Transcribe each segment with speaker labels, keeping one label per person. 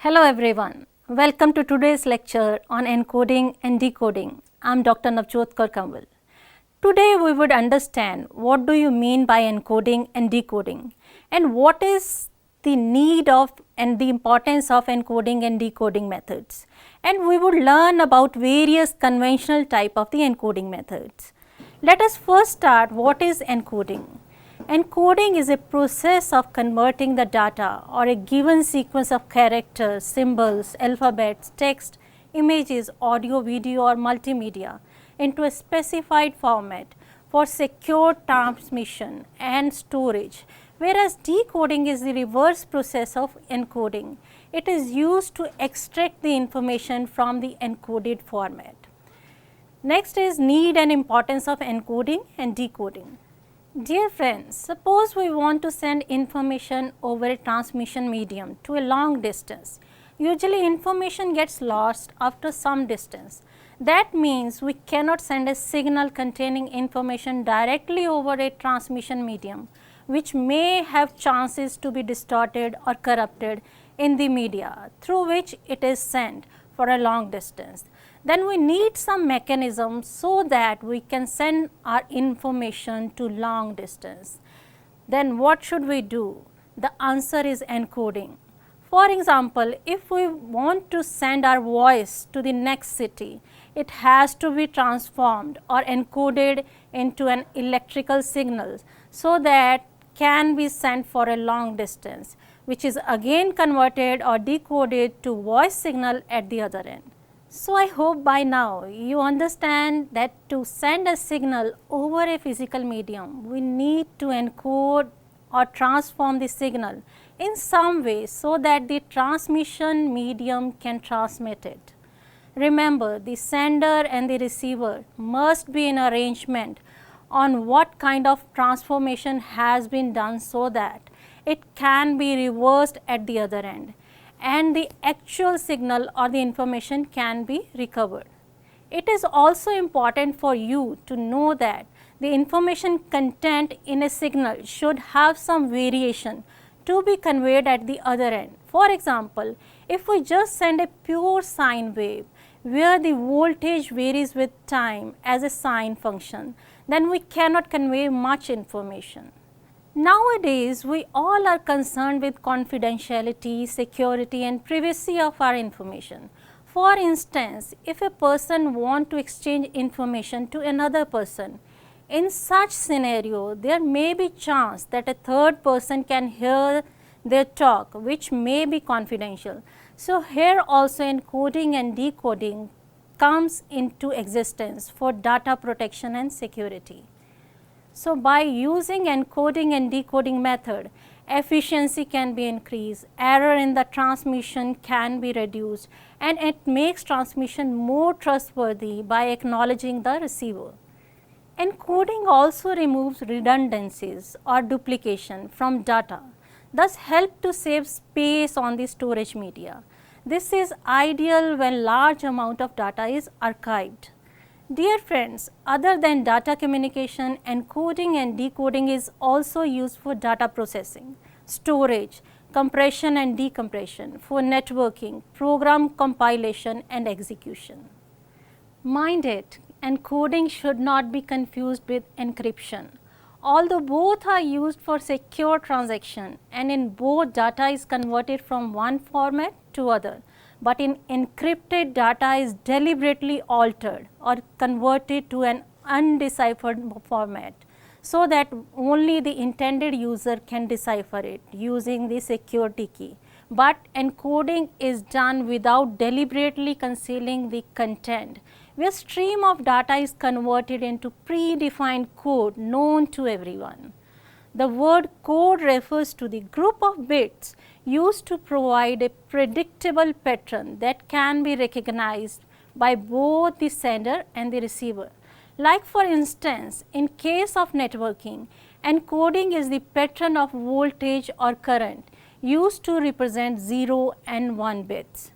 Speaker 1: Hello everyone, welcome to today's lecture on encoding and decoding. I am Dr. Navjot Kaur Kanwal. Today we would understand what do you mean by encoding and decoding and what is the need of and the importance of encoding and decoding methods, and we would learn about various conventional type of the encoding methods. Let us first start what is encoding. Encoding is a process of converting the data or a given sequence of characters, symbols, alphabets, text, images, audio, video or multimedia into a specified format for secure transmission and storage, whereas decoding is the reverse process of encoding. It is used to extract the information from the encoded format. Next is need and importance of encoding and decoding. Dear friends, suppose we want to send information over a transmission medium to a long distance. Usually information gets lost after some distance. That means we cannot send a signal containing information directly over a transmission medium, which may have chances to be distorted or corrupted in the media through which it is sent for a long distance. Then we need some mechanism so that we can send our information to long distance. Then what should we do? The answer is encoding. For example, if we want to send our voice to the next city, it has to be transformed or encoded into an electrical signal so that can be sent for a long distance, which is again converted or decoded to voice signal at the other end. So, I hope by now you understand that to send a signal over a physical medium, we need to encode or transform the signal in some way so that the transmission medium can transmit it. Remember, the sender and the receiver must be in arrangement on what kind of transformation has been done so that it can be reversed at the other end and the actual signal or the information can be recovered. It is also important for you to know that the information content in a signal should have some variation to be conveyed at the other end. For example, if we just send a pure sine wave where the voltage varies with time as a sine function, then we cannot convey much information. Nowadays, we all are concerned with confidentiality, security and privacy of our information. For instance, if a person wants to exchange information to another person, in such scenario, there may be chance that a third person can hear their talk, which may be confidential. So, here also encoding and decoding comes into existence for data protection and security. So, by using encoding and decoding method, efficiency can be increased, error in the transmission can be reduced and it makes transmission more trustworthy by acknowledging the receiver. Encoding also removes redundancies or duplication from data, thus help to save space on the storage media. This is ideal when large amount of data is archived. Dear friends, other than data communication, encoding and decoding is also used for data processing, storage, compression and decompression, for networking, program compilation and execution. Mind it, encoding should not be confused with encryption. Although both are used for secure transaction and in both data is converted from one format to other, but in encrypted data is deliberately altered or converted to an undeciphered format so that only the intended user can decipher it using the security key. But encoding is done without deliberately concealing the content, where stream of data is converted into predefined code known to everyone. The word code refers to the group of bits used to provide a predictable pattern that can be recognized by both the sender and the receiver. Like for instance, in case of networking, encoding is the pattern of voltage or current used to represent 0 and 1 bits.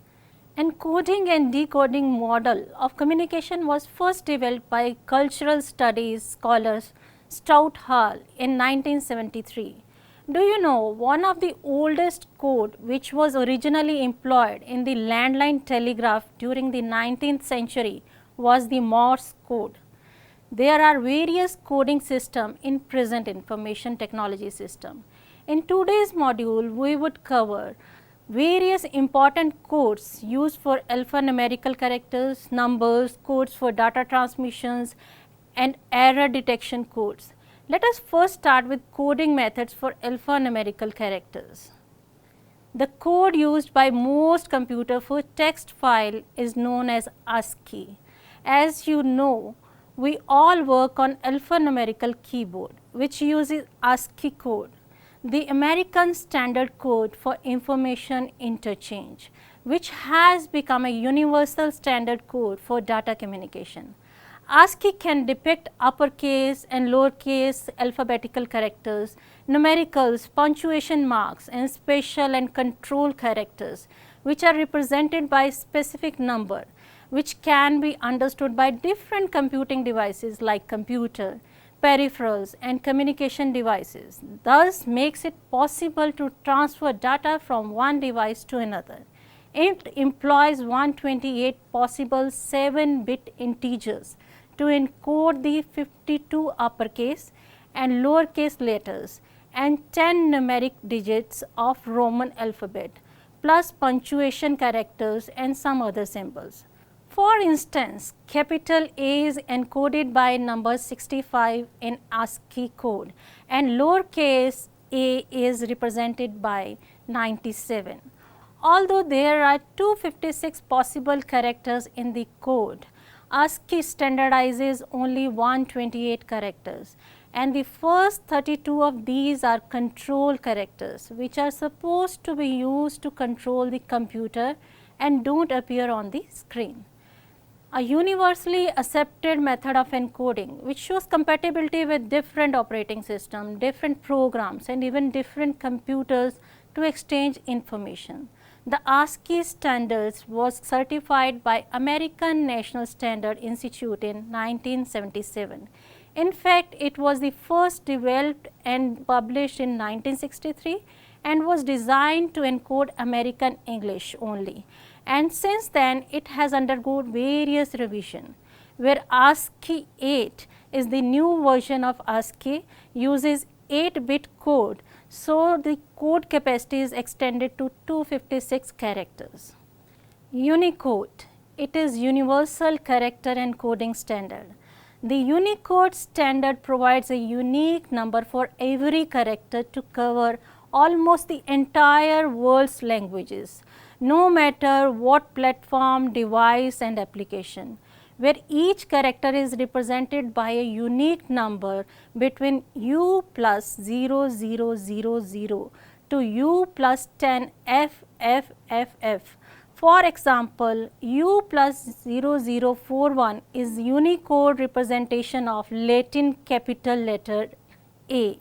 Speaker 1: Encoding and decoding model of communication was first developed by cultural studies scholars Stout Hall in 1973 Do you know one of the oldest code which was originally employed in the landline telegraph during the 19th century was the Morse code. There are various coding systems in present information technology system. In today's module, we would cover various important codes used for alphanumerical characters, numbers, codes for data transmissions and error detection codes. Let us first start with coding methods for alphanumerical characters. The code used by most computers for text file is known as ASCII. As you know, we all work on alphanumerical keyboard which uses ASCII code, the American Standard Code for Information Interchange, which has become a universal standard code for data communication. ASCII can depict uppercase and lowercase alphabetical characters, numericals, punctuation marks and special and control characters which are represented by specific number which can be understood by different computing devices like computer, peripherals and communication devices, thus makes it possible to transfer data from one device to another. It employs 128 possible 7-bit integers to encode the 52 uppercase and lowercase letters and 10 numeric digits of Roman alphabet plus punctuation characters and some other symbols. For instance, capital A is encoded by number 65 in ASCII code and lowercase a is represented by 97. Although there are 256 possible characters in the code, ASCII standardizes only 128 characters and the first 32 of these are control characters which are supposed to be used to control the computer and do not appear on the screen. A universally accepted method of encoding which shows compatibility with different operating systems, different programs and even different computers to exchange information. The ASCII standards was certified by American National Standard Institute in 1977. In fact, it was the first developed and published in 1963 and was designed to encode American English only. And since then it has undergone various revision, where ASCII 8 is the new version of ASCII, uses 8-bit code, so the code capacity is extended to 256 characters. Unicode, it is Universal Character Encoding Standard. The Unicode standard provides a unique number for every character to cover almost the entire world's languages, no matter what platform, device and application, where each character is represented by a unique number between U plus 0000 to U plus 10 FFFF. For example, U plus 0041 is Unicode representation of Latin capital letter A.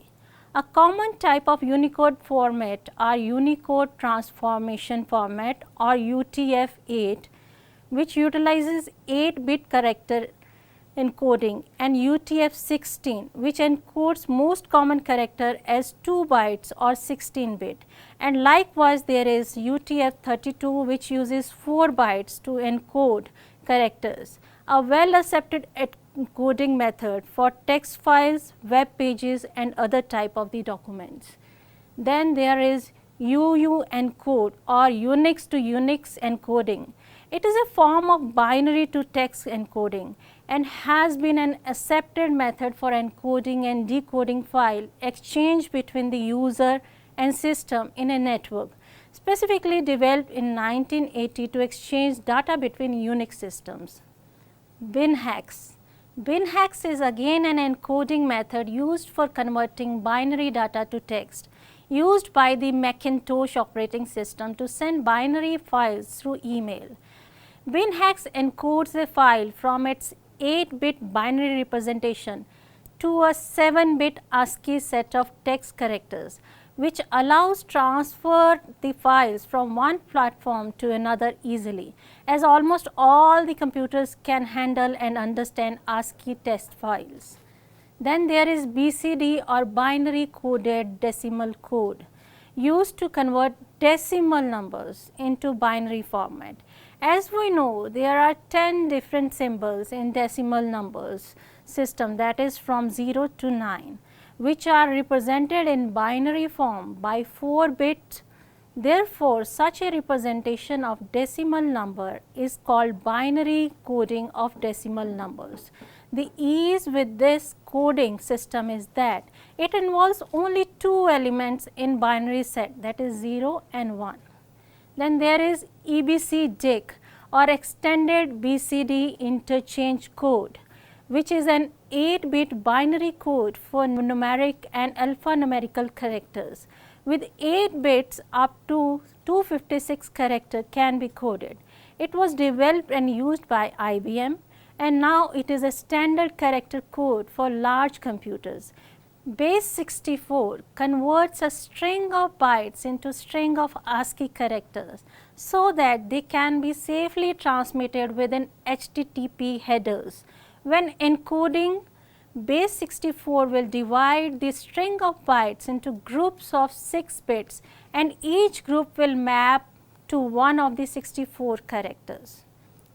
Speaker 1: A common type of Unicode format are Unicode Transformation Format or UTF-8, which utilizes 8-bit character encoding, and UTF-16, which encodes most common character as 2 bytes or 16-bit. And likewise there is UTF-32, which uses 4 bytes to encode characters, a well accepted encoding method for text files, web pages and other type of the documents. Then there is UU encode or Unix to Unix encoding. It is a form of binary to text encoding and has been an accepted method for encoding and decoding file exchange between the user and system in a network, specifically developed in 1980 to exchange data between Unix systems. WinHex. WinHex is again an encoding method used for converting binary data to text, used by the Macintosh operating system to send binary files through email. WinHex encodes a file from its 8-bit binary representation to a 7-bit ASCII set of text characters, which allows transfer the files from one platform to another easily, as almost all the computers can handle and understand ASCII text files. Then there is BCD or binary coded decimal code, used to convert decimal numbers into binary format. As we know, there are 10 different symbols in decimal numbers system, that is from 0 to 9, which are represented in binary form by 4 bits. Therefore, such a representation of decimal number is called binary coding of decimal numbers. The ease with this coding system is that it involves only 2 elements in binary set, that is 0 and 1. Then there is EBCDIC or extended BCD interchange code, which is an 8-bit binary code for numeric and alphanumerical characters. With 8 bits up to 256 characters can be coded. It was developed and used by IBM, and now it is a standard character code for large computers. Base 64 converts a string of bytes into string of ASCII characters so that they can be safely transmitted within HTTP headers. When encoding, base 64 will divide the string of bytes into groups of 6 bits, and each group will map to one of the 64 characters.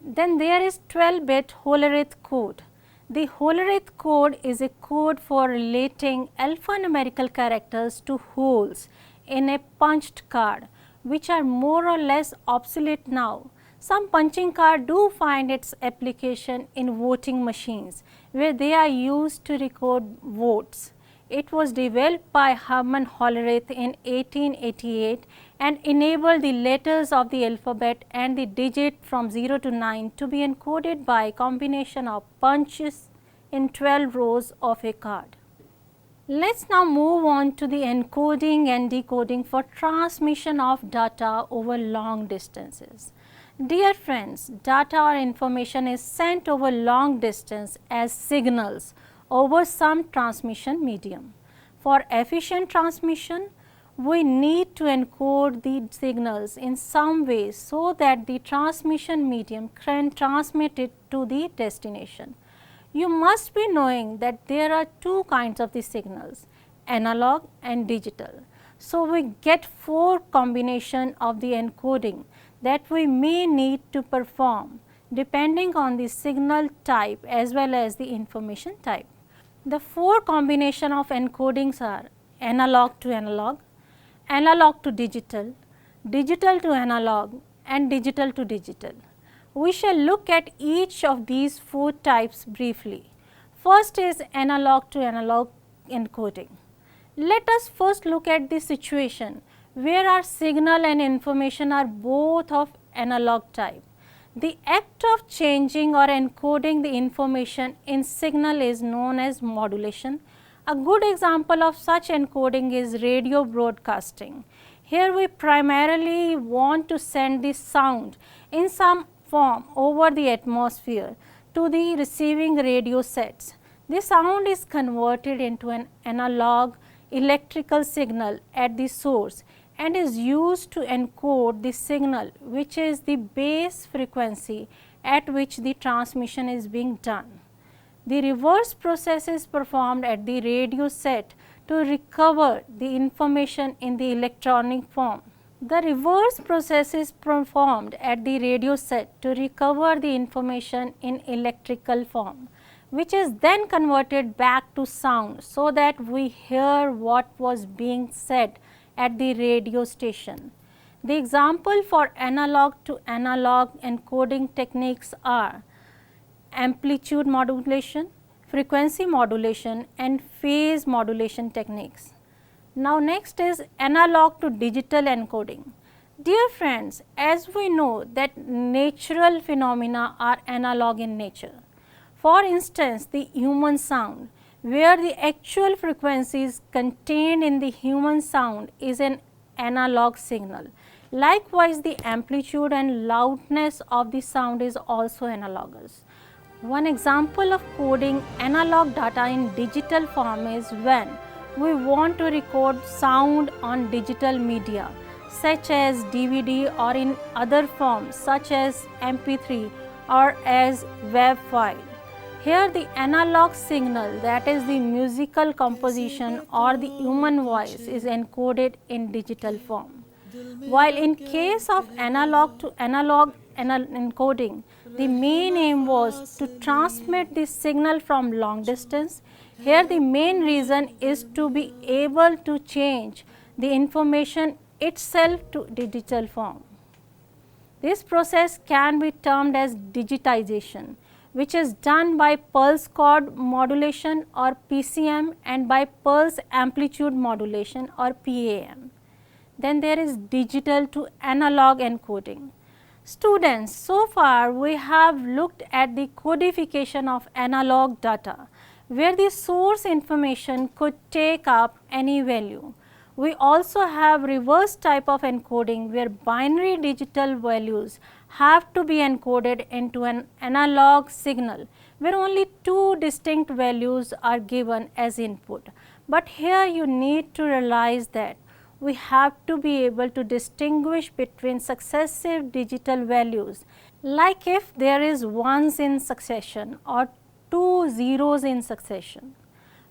Speaker 1: Then there is 12-bit Hollerith code. The Hollerith code is a code for relating alphanumerical characters to holes in a punched card, which are more or less obsolete now. Some punching cards do find its application in voting machines, where they are used to record votes. It was developed by Herman Hollerith in 1888 and enabled the letters of the alphabet and the digit from 0 to 9 to be encoded by a combination of punches in 12 rows of a card. Let's now move on to the encoding and decoding for transmission of data over long distances. Dear friends, data or information is sent over long distance as signals over some transmission medium. For efficient transmission, we need to encode the signals in some way so that the transmission medium can transmit it to the destination. You must be knowing that there are 2 kinds of the signals, analog and digital. So, we get 4 combination of the encoding that we may need to perform depending on the signal type as well as the information type. The 4 combination of encodings are analog to analog, analog to digital, digital to analog, and digital to digital. We shall look at each of these 4 types briefly. First is analog to analog encoding. Let us first look at the situation where our signal and information are both of analog type. The act of changing or encoding the information in signal is known as modulation. A good example of such encoding is radio broadcasting. Here we primarily want to send the sound in some form over the atmosphere to the receiving radio sets. The sound is converted into an analog electrical signal at the source and is used to encode the signal, which is the base frequency at which the transmission is being done. The reverse process is performed at the radio set to recover the information in the electronic form. The reverse process is performed at the radio set to recover the information in electrical form, which is then converted back to sound so that we hear what was being said at the radio station. The example for analog to analog encoding techniques are amplitude modulation, frequency modulation, and phase modulation techniques. Now, next is analog to digital encoding. Dear friends, as we know that natural phenomena are analog in nature. For instance, the human sound, where the actual frequencies contained in the human sound is an analog signal. Likewise, the amplitude and loudness of the sound is also analogous. One example of coding analog data in digital form is when we want to record sound on digital media such as DVD or in other forms such as MP3 or as WAV file. Here the analog signal, that is the musical composition or the human voice, is encoded in digital form. While in case of analog to analog encoding, the main aim was to transmit the signal from long distance. Here the main reason is to be able to change the information itself to digital form. This process can be termed as digitization, which is done by pulse chord modulation or PCM and by pulse amplitude modulation or PAM. Then there is digital to analog encoding. Students, so far we have looked at the codification of analog data, where the source information could take up any value. We also have reverse type of encoding, where binary digital values have to be encoded into an analog signal, where only two distinct values are given as input. But here you need to realize that we have to be able to distinguish between successive digital values, like if there is ones in succession or two zeros in succession.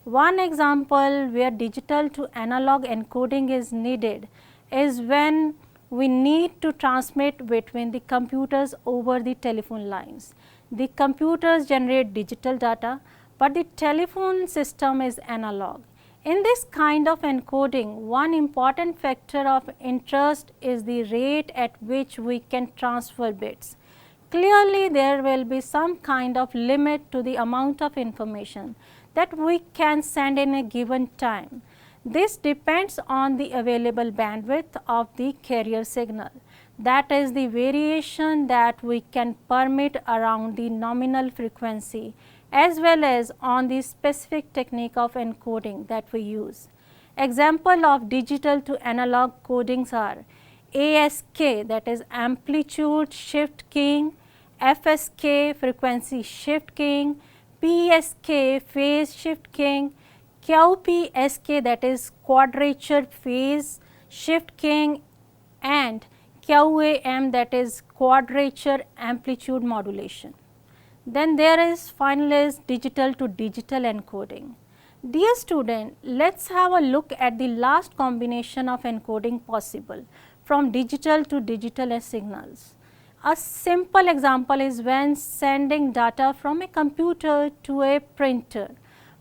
Speaker 1: One example where digital to analog encoding is needed is when we need to transmit between the computers over the telephone lines. The computers generate digital data, but the telephone system is analog. In this kind of encoding, one important factor of interest is the rate at which we can transfer bits. Clearly, there will be some kind of limit to the amount of information that we can send in a given time. This depends on the available bandwidth of the carrier signal, that is the variation that we can permit around the nominal frequency, as well as on the specific technique of encoding that we use. Example of digital to analog codings are ASK, that is amplitude shift keying, FSK frequency shift keying, PSK phase shift keying, QPSK, that is quadrature phase shift keying, and QAM, that is quadrature amplitude modulation. Then there is finally digital to digital encoding. Dear student, let us have a look at the last combination of encoding possible from digital to digital signals. A simple example is when sending data from a computer to a printer,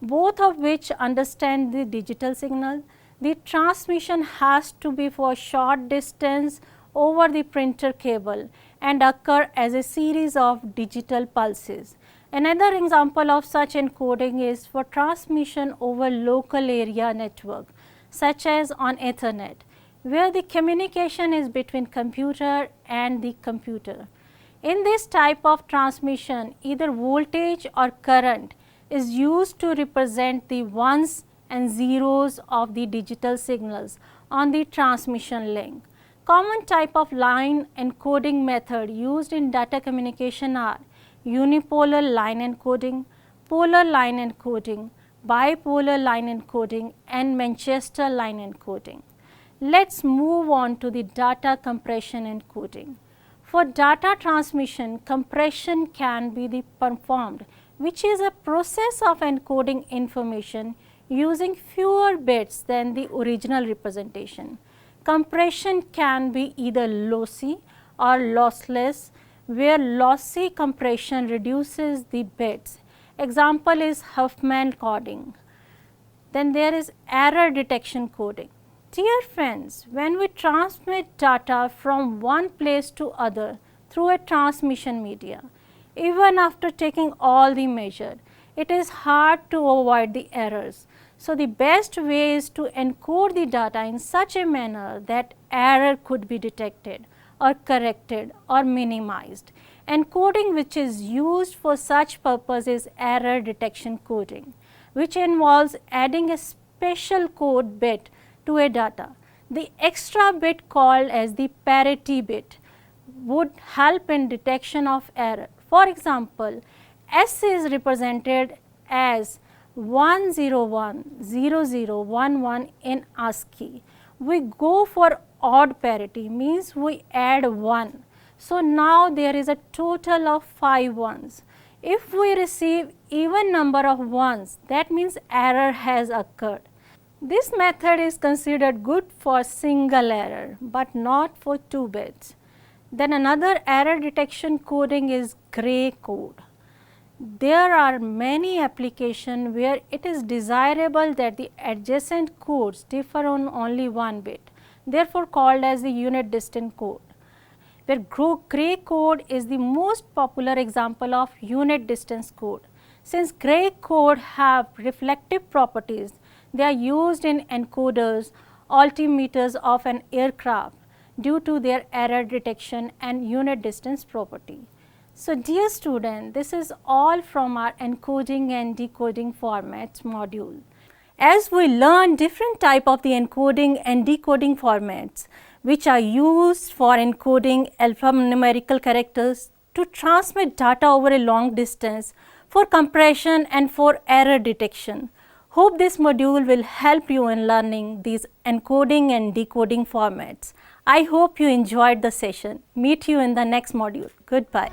Speaker 1: both of which understand the digital signal. The transmission has to be for short distance over the printer cable and occur as a series of digital pulses. Another example of such encoding is for transmission over local area network, such as on Ethernet, where the communication is between computer and the computer. In this type of transmission, either voltage or current is used to represent the ones and zeros of the digital signals on the transmission link. Common type of line encoding method used in data communication are unipolar line encoding, polar line encoding, bipolar line encoding, and Manchester line encoding. Let us move on to the data compression encoding. For data transmission, compression can be performed, which is a process of encoding information using fewer bits than the original representation. Compression can be either lossy or lossless, where lossy compression reduces the bits. Example is Huffman coding. Then there is error detection coding. Dear friends, when we transmit data from one place to other through a transmission media, even after taking all the measure, it is hard to avoid the errors. So, the best way is to encode the data in such a manner that error could be detected or corrected or minimized. Encoding which is used for such purpose is error detection coding, which involves adding a special code bit to a data. The extra bit called as the parity bit would help in detection of error. For example, S is represented as 1010011 in ASCII. We go for odd parity, means we add 1. So, now there is a total of 5 ones. If we receive even number of ones, that means error has occurred. This method is considered good for single error, but not for 2 bits. Then another error detection coding is gray code. There are many applications where it is desirable that the adjacent codes differ on only 1 bit, therefore called as the unit distant code, where gray code is the most popular example of unit distance code. Since gray code have reflective properties, they are used in encoders, altimeters of an aircraft due to their error detection and unit distance property. So dear student, this is all from our encoding and decoding formats module. As we learn different type of the encoding and decoding formats which are used for encoding alphanumerical characters to transmit data over a long distance for compression and for error detection. Hope this module will help you in learning these encoding and decoding formats. I hope you enjoyed the session. Meet you in the next module. Goodbye.